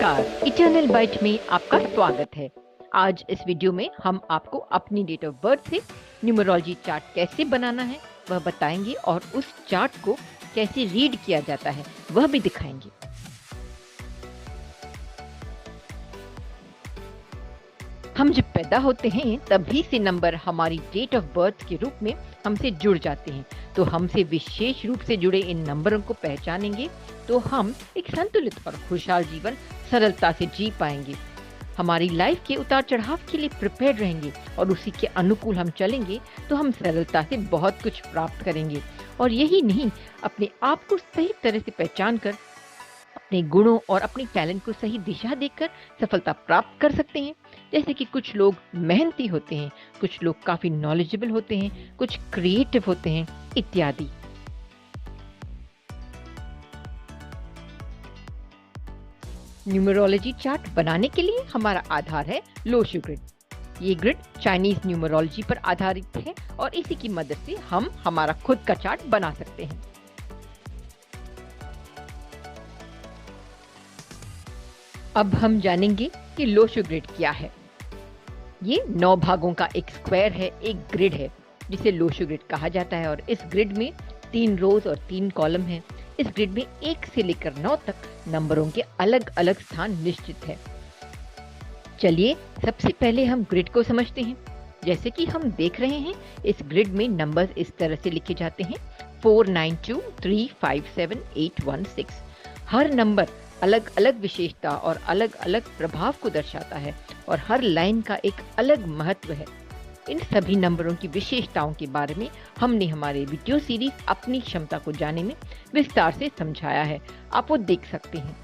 नमस्कार, eternal bite में आपका स्वागत है। आज इस वीडियो में हम आपको अपनी डेट ऑफ बर्थ से न्यूमरोलॉजी चार्ट कैसे बनाना है वह बताएंगे और उस चार्ट को कैसे रीड किया जाता है वह भी दिखाएंगे। हम जब पैदा होते हैं तभी से नंबर हमारी डेट ऑफ बर्थ के रूप में हमसे जुड़ जाते हैं, तो हमसे विशेष रूप से जुड़े इन नंबरों को पहचानेंगे तो हम एक संतुलित और खुशहाल जीवन सरलता से जी पाएंगे। हमारी लाइफ के उतार चढ़ाव के लिए प्रिपेयर रहेंगे और उसी के अनुकूल हम चलेंगे तो हम सरलता से बहुत कुछ प्राप्त करेंगे। और यही नहीं, अपने आप को सही तरह से पहचान कर अपने गुणों और अपनी टैलेंट को सही दिशा देकर सफलता प्राप्त कर सकते हैं। जैसे कि कुछ लोग मेहनती होते हैं, कुछ लोग काफी नॉलेजेबल होते हैं, कुछ क्रिएटिव होते हैं इत्यादि। न्यूमरोलॉजी चार्ट बनाने के लिए हमारा आधार है लोशू ग्रिड। ये ग्रिड चाइनीज न्यूमरोलॉजी पर आधारित है और इसी की मदद से हम हमारा खुद का चार्ट बना सकते हैं। अब हम जानेंगे कि लोशू ग्रिड क्या है। ये 9 भागों का एक स्क्वायर है, एक ग्रिड है जिसे लोशू ग्रिड कहा जाता है। और इस ग्रिड में 3 रोज और 3 कॉलम हैं। इस ग्रिड में 1 से लेकर 9 तक नंबरों के अलग अलग स्थान निश्चित है। चलिए सबसे पहले हम ग्रिड को समझते हैं। जैसे कि हम देख रहे हैं, इस ग्रिड में नंबर्स इस तरह से लिखे जाते हैं 4, 9, 2, 3, 5, 7, 8, 1, 6। हर नंबर अलग अलग विशेषता और अलग अलग प्रभाव को दर्शाता है और हर लाइन का एक अलग महत्व है। इन सभी नंबरों की विशेषताओं के बारे में हमने हमारे वीडियो सीरीज अपनी क्षमता को जाने में विस्तार से समझाया है, आप वो देख सकते हैं,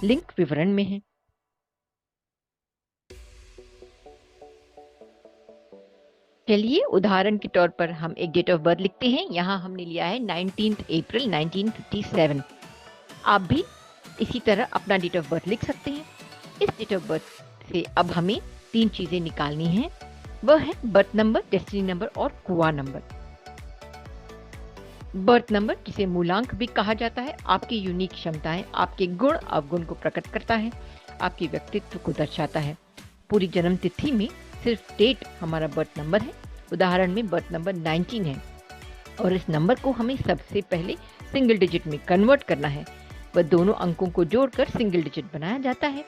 लिंक विवरण में है। चलिए उदाहरण के तौर पर हम एक डेट ऑफ बर्थ लिखते हैं। यहाँ हमने लिया है 19 अप्रैल 1957। आप भी इसी तरह अपना डेट ऑफ बर्थ लिख सकते हैं। इस डेट ऑफ बर्थ से अब हमें 3 चीजें निकालनी हैं, वह है बर्थ नंबर, डेस्टिनी नंबर और कुआ नंबर। बर्थ नंबर, जिसे मूलांक भी कहा जाता है, आपकी यूनिक क्षमताएं, आपके गुण अवगुण को प्रकट करता है, आपके व्यक्तित्व को दर्शाता है। पूरी जन्म तिथि में सिर्फ डेट हमारा बर्थ नंबर है। उदाहरण में बर्थ नंबर 19 है और इस नंबर को हमें सबसे पहले सिंगल डिजिट में कन्वर्ट करना है। वह दोनों अंकों को जोड़कर सिंगल डिजिट बनाया जाता है।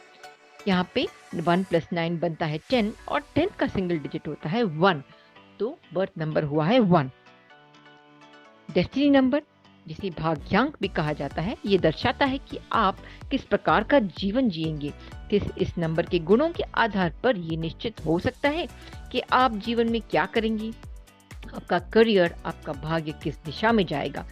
यहाँ पे 1 + 9 बनता है 10 और 10 का सिंगल डिजिट होता है 1, तो बर्थ नंबर हुआ है 1। डेस्टिनी नंबर, जिसे भाग्यांक भी कहा जाता है, ये दर्शाता है कि आप किस प्रकार का जीवन जिएंगे। इस नंबर के गुणों के आधार पर ये निश्चित हो सकता है कि आप जीवन में क्या करेंगी, आपका करियर, आपका भाग्य किस दिशा में जाएगा।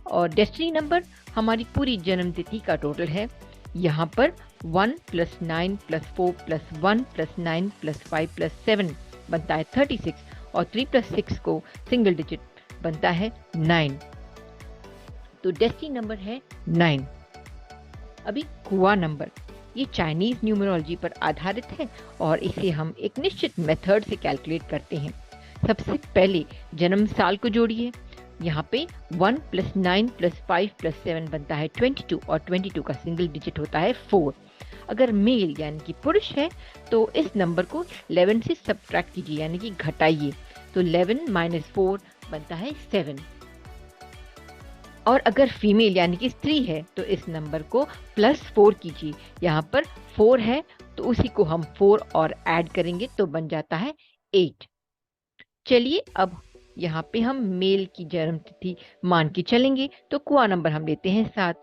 और डेस्टिनी नंबर हमारी पूरी जन्म तिथि का टोटल है। यहाँ पर 1 + 9 + 4 + 1 + 9 + 5 + 7 बनता है 36 और 3 + 6 को सिंगल डिजिट बनता है 9, तो डेस्टिनी नंबर है 9। अभी कुआ नंबर, ये चाइनीज न्यूमरोलॉजी पर आधारित है और इसे हम एक निश्चित मेथड से कैलकुलेट करते हैं। सबसे पहले जन्म साल को जोड़िए। यहाँ पे 1 + 9 + 5 + 7 बनता है 22 और 22 का सिंगल डिजिट होता है 4। अगर मेल यानी कि पुरुष है तो इस नंबर को 11 से सब्ट्रैक्ट कीजिए यानी कि घटाइए, तो 11 - 4 बनता है 7। और अगर फीमेल यानी कि स्त्री है तो इस नंबर को +4 कीजिए। यहाँ पर 4 है तो उसी को हम 4 और ऐड करेंगे तो बन जाता है 8। चलिए अब यहाँ पे हम मेल की जन्म तिथि मान के चलेंगे तो कुआ नंबर हम लेते हैं 7।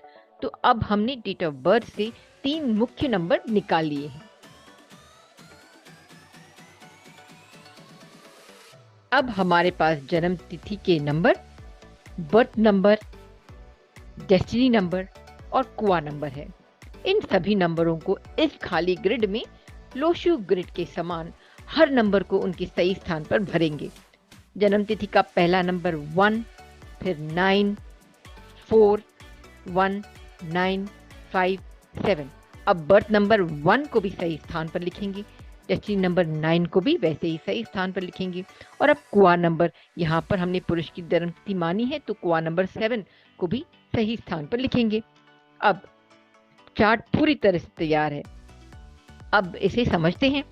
तो अब हमने डेट ऑफ बर्थ से 3 मुख्य नंबर निकाल लिए हैं। अब हमारे पास जन्म तिथि के number, birth number, destiny number और कुआ नंबर है। इन सभी नंबरों को इस खाली ग्रिड में लोशू ग्रिड के समान हर नंबर को उनके सही स्थान पर भरेंगे। जन्म तिथि का पहला नंबर 1, फिर 9, 4, 1, 9, 5, 7। अब बर्थ नंबर 1 को भी सही स्थान पर लिखेंगे, डेस्टिनी नंबर 9 को भी वैसे ही सही स्थान पर लिखेंगे। और अब कुआ नंबर, यहाँ पर हमने पुरुष की जन्म तिथि मानी है तो कुआ नंबर 7 को भी सही स्थान पर लिखेंगे। अब चार्ट पूरी तरह से तैयार है। अब इसे समझते हैं।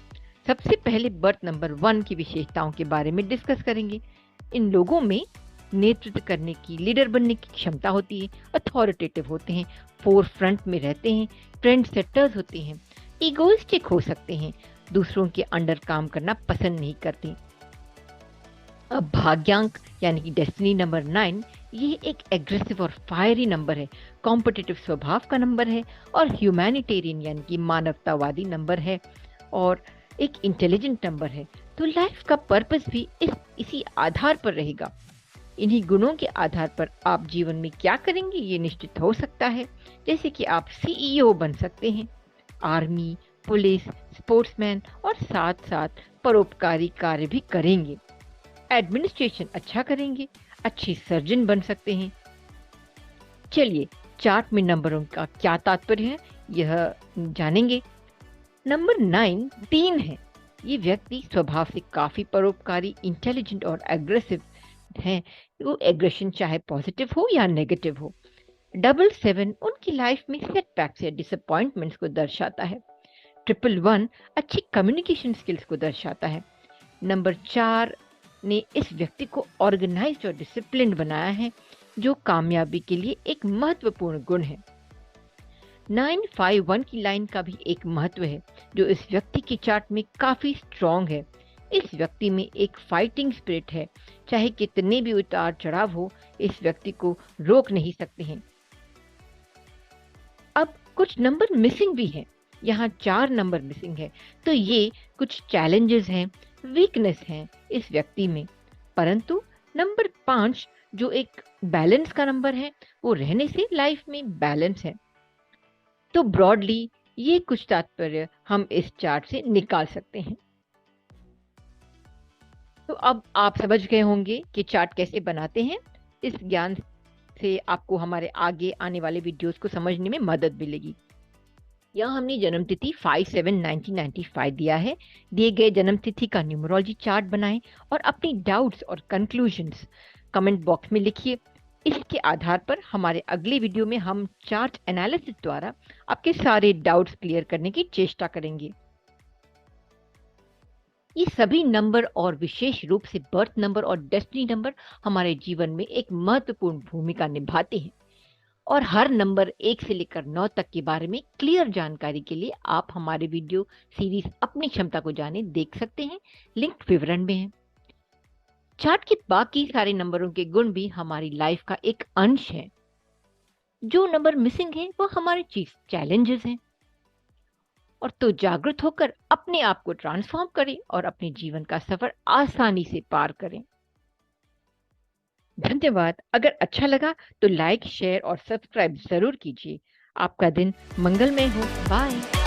सबसे पहले बर्थ नंबर 1 की विशेषताओं के बारे में डिस्कस करेंगे। इन लोगों में नेतृत्व करने की, लीडर बनने की क्षमता होती है, अथॉरिटेटिव होते हैं, फोर फ्रंट में रहते हैं, ट्रेंड सेटर्स होते हैं, इगोइस्टिक हो सकते हैं, दूसरों के अंडर काम करना पसंद नहीं करते। अब भाग्यांक यानी कि डेस्टिनी नंबर 9, ये एक एग्रेसिव और फायरी नंबर है, कॉम्पिटिटिव स्वभाव का नंबर है और ह्यूमैनिटेरियन यानी कि मानवतावादी नंबर है और एक इंटेलिजेंट नंबर है। तो लाइफ का पर्पस भी इसी आधार पर रहेगा। इन्हीं गुणों के आधार पर आप जीवन में क्या करेंगे ये निश्चित हो सकता है। जैसे कि आप सीईओ बन सकते हैं, आर्मी, पुलिस, स्पोर्ट्समैन और साथ साथ परोपकारी कार्य भी करेंगे। एडमिनिस्ट्रेशन अच्छा करेंगे, अच्छे सर्जन बन सकते हैं। चलिए चार्ट में नंबरों का क्या तात्पर्य है यह जानेंगे। नंबर 9 3 है। ये व्यक्ति स्वभाव से काफी परोपकारी, इंटेलिजेंट और एग्रेसिव हैं। वो एग्रेशन चाहे पॉजिटिव हो या नेगेटिव हो। 7 उनकी लाइफ में सेटबैक्स या डिसअपॉइंटमेंट्स को दर्शाता है। 1 अच्छी कम्युनिकेशन स्किल्स को दर्शाता है। नंबर 4 ने इस व्यक्ति को ऑर्गेनाइज्ड और डिसिप्लिन्ड बनाया है, जो कामयाबी के लिए एक महत्वपूर्ण गुण है। 951 की लाइन का भी एक महत्व है, जो इस व्यक्ति के चार्ट में काफी स्ट्रॉन्ग है। इस व्यक्ति में एक फाइटिंग स्पिरिट है, चाहे कितने भी उतार चढ़ाव हो, इस व्यक्ति को रोक नहीं सकते हैं। अब कुछ नंबर मिसिंग भी हैं। यहाँ 4 नंबर मिसिंग है, तो ये कुछ चैलेंजेस हैं, वीकनेस हैं इस व्यक्ति में। परंतु नंबर 5 जो एक बैलेंस का नंबर है, वो रहने से लाइफ में बैलेंस है। तो ब्रॉडली ये कुछ तात्पर्य हम इस चार्ट से निकाल सकते हैं। तो अब आप समझ गए होंगे कि चार्ट कैसे बनाते हैं। इस ज्ञान से आपको हमारे आगे आने वाले वीडियोस को समझने में मदद मिलेगी। यहाँ हमने जन्म तिथि 5/7/1995 दिया है। दिए गए जन्म तिथि का न्यूमरोलॉजी चार्ट बनाएं और अपनी डाउट्स और कंक्लूजन्स कमेंट बॉक्स में लिखिए। इसके आधार पर हमारे अगले वीडियो में हम चार्ट एनालिसिस द्वारा आपके सारे डाउट्स क्लियर करने की चेष्टा करेंगे। ये सभी नंबर और विशेष रूप से बर्थ नंबर और डेस्टिनी नंबर हमारे जीवन में एक महत्वपूर्ण भूमिका निभाते हैं और हर नंबर 1 से लेकर 9 तक के बारे में क्लियर जानकारी के लिए आप हमारे वीडियो सीरीज अपनी क्षमता को जाने देख सकते हैं। लिंक विवरण में है। चार्ट के बाकी सारे नंबरों के गुण भी हमारी लाइफ का एक अंश है। जो नंबर मिसिंग है वो हमारे चैलेंजेस हैं। और तो जागरूक होकर अपने आप को ट्रांसफॉर्म करें और अपने जीवन का सफर आसानी से पार करें। धन्यवाद। अगर अच्छा लगा तो लाइक, शेयर और सब्सक्राइब जरूर कीजिए। आपका दिन मंगलमय हो। बाय।